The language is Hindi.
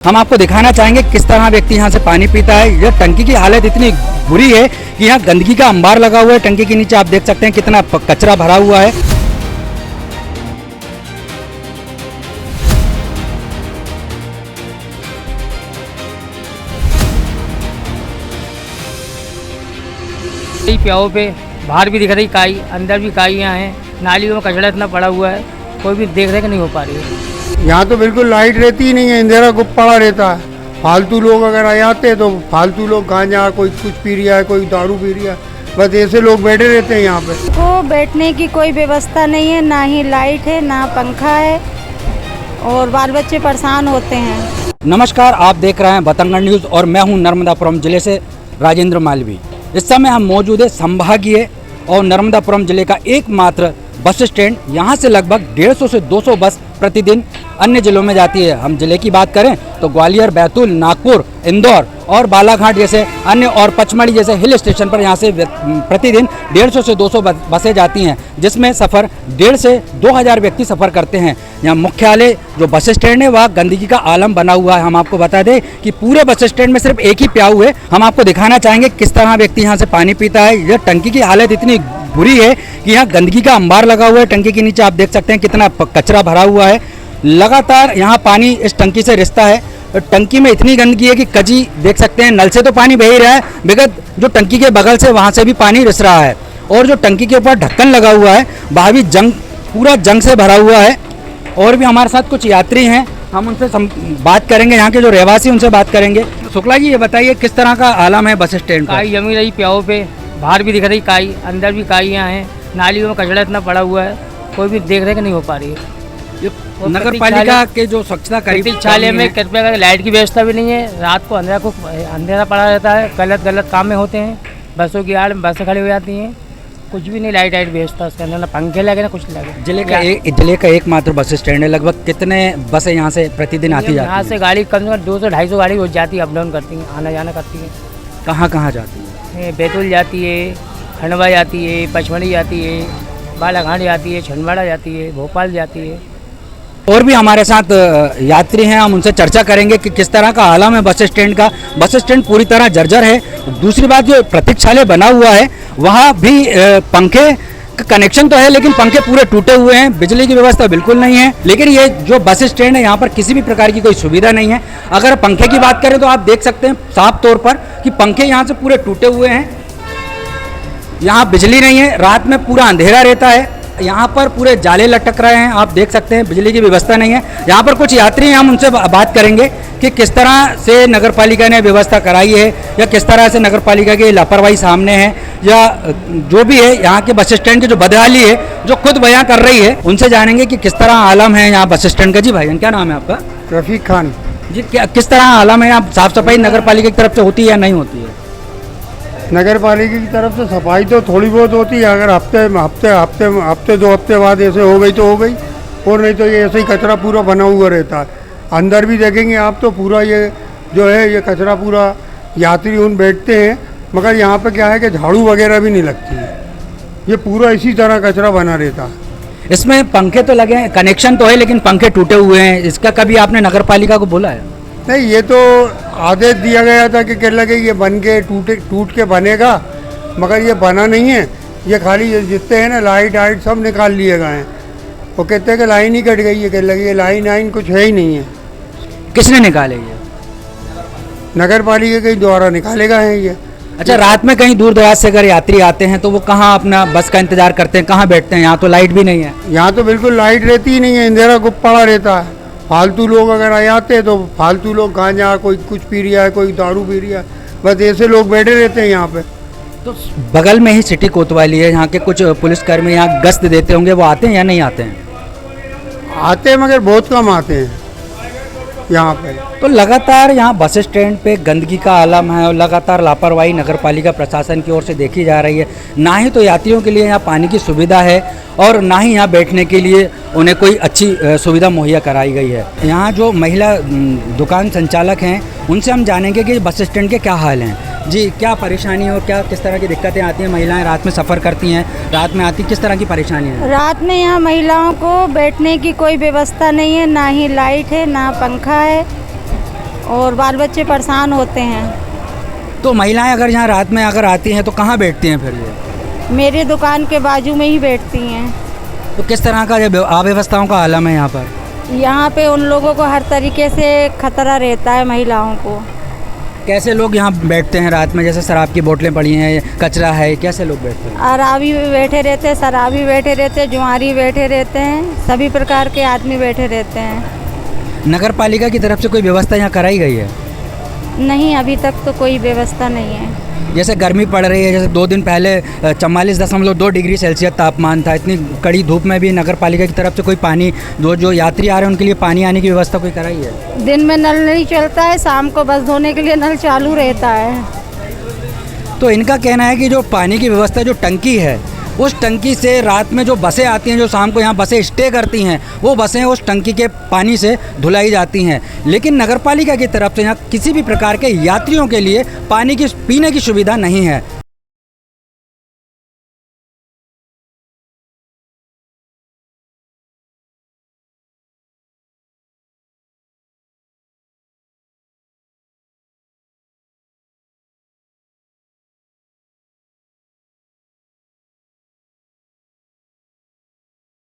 हम आपको दिखाना चाहेंगे किस तरह व्यक्ति यहाँ से पानी पीता है। यह टंकी की हालत इतनी बुरी है कि यहाँ गंदगी का अंबार लगा हुआ है। टंकी के नीचे आप देख सकते हैं कितना कचरा भरा हुआ है। प्याओ पे बाहर भी दिख रही काई, अंदर भी काइयाँ हैं, नालियों में कचरा इतना पड़ा हुआ है, कोई भी देख रेख नहीं हो पा रही है। यहाँ तो बिल्कुल लाइट रहती ही नहीं है, अंधेरा गुप पड़ा रहता है। फालतू लोग अगर आ जाते हैं तो फालतू लोग गांजा, कोई कुछ पी रहा है, कोई दारू पी रहा है, बस ऐसे लोग बैठे रहते हैं यहाँ पे। को बैठने की कोई व्यवस्था नहीं है, ना ही लाइट है, ना पंखा है, और बाल बच्चे परेशान होते हैं। नमस्कार, आप देख रहे हैं बतंगड़ न्यूज़ और मैं हूं नर्मदापुरम जिले से राजेंद्र मालवी। इस समय हम मौजूद है संभागीय और नर्मदापुरम जिले का एकमात्र बस स्टैंड। यहाँ से लगभग 150 से 200 बस प्रतिदिन अन्य जिलों में जाती है। हम जिले की बात करें तो ग्वालियर, बैतूल, नागपुर, इंदौर और बालाघाट जैसे अन्य और पचमढ़ी जैसे हिल स्टेशन पर यहाँ से प्रतिदिन 150 से 200 बसें जाती हैं, जिसमें सफ़र 1,500 से 2,000 व्यक्ति सफ़र करते हैं। यहाँ मुख्यालय जो बस स्टैंड है वह गंदगी का आलम बना हुआ है। हम आपको बता दें कि पूरे बस स्टैंड में सिर्फ एक ही प्याऊ है। हम आपको दिखाना चाहेंगे किस तरह व्यक्ति यहाँ से पानी पीता है। यह टंकी की हालत इतनी बुरी है कि यहाँ गंदगी का अंबार लगा हुआ है। टंकी के नीचे आप देख सकते हैं कितना कचरा भरा हुआ है। लगातार यहाँ पानी इस टंकी से रिसता है। टंकी में इतनी गंदगी है कि कजी देख सकते हैं, नल से तो पानी बह ही रहा है, विगत जो टंकी के बगल से वहाँ से भी पानी रिस रहा है। और जो टंकी के ऊपर ढक्कन लगा हुआ है वह भी पूरा जंग से भरा हुआ है। और भी हमारे साथ कुछ यात्री हैं, हम उनसे बात करेंगे, यहाँ के जो रहवासी उनसे बात करेंगे। शुक्ला जी, ये बताइए किस तरह का आलम है बस स्टैंड का? काई जमी रही प्याओ पे, बाहर भी दिख रही काई, अंदर भी काइयाँ हैं, नालियों में कचरा इतना पड़ा हुआ है, कोई भी देख रेख नहीं हो पा रही है। नगर पालिका के जो स्वच्छता प्रतीक्षालय में कृपया करके लाइट की व्यवस्था भी नहीं है। रात को अंधेरा पड़ा रहता है, गलत काम में होते हैं, बसों की आड़ में बसें खड़ी हो जाती हैं, कुछ भी नहीं लाइट व्यवस्था उसके अंदर, ना पंखे लगे ना कुछ लगे। जिले का एकमात्र बस स्टैंड है। लगभग कितने बसें यहाँ से प्रतिदिन आती जाती हैं? यहाँ से गाड़ी कम से कम 200-250 गाड़ी हो जाती है, अप डाउन करती हैं, आना जाना करती हैं। कहाँ कहाँ जाती है? बैतूल जाती है, खंडवा जाती है, पचमढ़ी जाती है, बालाघाट जाती है, छिंदवाड़ा जाती है, भोपाल जाती है। और भी हमारे साथ यात्री हैं, हम उनसे चर्चा करेंगे कि किस तरह का आलम है बस स्टैंड का। बस स्टैंड पूरी तरह जर्जर है। दूसरी बात, जो प्रतीक्षालय बना हुआ है वहाँ भी पंखे का कनेक्शन तो है, लेकिन पंखे पूरे टूटे हुए हैं। बिजली की व्यवस्था बिल्कुल नहीं है। लेकिन ये जो बस स्टैंड है यहाँ पर किसी भी प्रकार की कोई सुविधा नहीं है। अगर पंखे की बात करें तो आप देख सकते हैं साफ तौर पर कि पंखे यहाँ से पूरे टूटे हुए हैं। यहाँ बिजली नहीं है, रात में पूरा अंधेरा रहता है। यहाँ पर पूरे जाले लटक रहे हैं, आप देख सकते हैं, बिजली की व्यवस्था नहीं है। यहाँ पर कुछ यात्री हैं, हम उनसे बात करेंगे कि किस तरह से नगर पालिका ने व्यवस्था कराई है, या किस तरह से नगर पालिका की लापरवाही सामने है, या जो भी है यहाँ के बस स्टैंड की जो बदहाली है जो खुद बयां कर रही है। उनसे जानेंगे कि किस तरह आलम है यहाँ बस स्टैंड का। जी भाई, क्या नाम है आपका? रफीक खान जी, किस तरह आलम है यहाँ? साफ सफाई नगर पालिका की तरफ से होती है या नहीं होती है? नगर पालिका की तरफ से सफाई तो थोड़ी बहुत होती है, अगर हफ्ते 2 हफ्ते बाद ऐसे हो गई तो हो गई, और नहीं तो ये ऐसे ही कचरा पूरा बना हुआ रहता है। अंदर भी देखेंगे आप तो पूरा ये जो है ये कचरा पूरा, यात्री उन बैठते हैं, मगर यहाँ पे क्या है कि झाड़ू वगैरह भी नहीं लगती है, ये पूरा इसी तरह कचरा बना रहता है। इसमें पंखे तो लगे हैं, कनेक्शन तो है, लेकिन पंखे टूटे हुए हैं। इसका कभी आपने नगर पालिका को बोला है? नहीं, ये तो आदेश दिया गया था कि क्या लगे ये बन के टूट के बनेगा, मगर ये बना नहीं है। ये खाली जितने हैं ना लाइट सब निकाल लिए गए हैं। वो कहते हैं कि लाइन ही कट गई है, क्या लगे ये लाइन कुछ है ही नहीं है। किसने निकाले ये? नगर पालिका के द्वारा निकाले गए हैं ये। अच्छा, रात में कहीं दूर दराज से अगर यात्री आते हैं तो वो कहाँ अपना बस का इंतजार करते हैं, कहाँ बैठते हैं? यहाँ तो लाइट भी नहीं है। यहाँ तो बिल्कुल लाइट रहती ही नहीं है, अंधेरा गुप पड़ा रहता है। फालतू लोग अगर आ जाते हैं तो फालतू लोग गांजा, कोई कुछ पी रहा है, कोई दारू पी रहा है, बस ऐसे लोग बैठे रहते हैं यहाँ पे। तो बगल में ही सिटी कोतवाली है, यहाँ के कुछ पुलिसकर्मी यहाँ गश्त देते होंगे, वो आते हैं या नहीं आते हैं? आते हैं, मगर बहुत कम आते हैं यहाँ पे। तो लगातार यहाँ बस स्टैंड पे गंदगी का आलम है और लगातार लापरवाही नगर पालिका प्रशासन की ओर से देखी जा रही है। ना ही तो यात्रियों के लिए यहाँ पानी की सुविधा है और ना ही यहाँ बैठने के लिए उन्हें कोई अच्छी सुविधा मुहैया कराई गई है। यहाँ जो महिला दुकान संचालक हैं उनसे हम जानेंगे कि बस स्टैंड के क्या हाल हैं। जी, क्या परेशानी और क्या किस तरह की दिक्कतें आती हैं? महिलाएं रात में सफ़र करती हैं, रात में आती, किस तरह की परेशानी है? रात में यहाँ महिलाओं को बैठने की कोई व्यवस्था नहीं है, ना ही लाइट है, ना पंखा है, और बाल बच्चे परेशान होते हैं। तो महिलाएं अगर यहाँ रात में अगर आती हैं तो कहाँ बैठती हैं फिर ये? मेरी दुकान के बाजू में ही बैठती हैं। तो किस तरह का ये अव्यवस्थाओं का आलम है यहाँ पर? यहाँ पे उन लोगों को हर तरीके से खतरा रहता है, महिलाओं को। कैसे लोग यहाँ बैठते हैं रात में? जैसे शराब की बोतलें पड़ी हैं, कचरा है, कैसे लोग बैठते हैं? अराबी भी बैठे रहते हैं, शराबी बैठे रहते हैं, जुआरी बैठे रहते हैं, सभी प्रकार के आदमी बैठे रहते हैं। नगर पालिका की तरफ से कोई व्यवस्था यहाँ कराई गई है? नहीं, अभी तक तो कोई व्यवस्था नहीं है। जैसे गर्मी पड़ रही है, जैसे 2 दिन पहले 44.2 डिग्री सेल्सियस तापमान था, इतनी कड़ी धूप में भी नगर पालिका की तरफ से कोई पानी, जो यात्री आ रहे हैं उनके लिए पानी आने की व्यवस्था कोई कराई है? दिन में नल नहीं चलता है, शाम को बस धोने के लिए नल चालू रहता है। तो इनका कहना है कि जो पानी की व्यवस्था, जो टंकी है, उस टंकी से रात में जो बसें आती हैं, जो शाम को यहाँ बसें स्टे करती हैं, वो बसें उस टंकी के पानी से धुलाई जाती हैं। लेकिन नगरपालिका की तरफ से यहाँ किसी भी प्रकार के यात्रियों के लिए पानी की पीने की सुविधा नहीं है।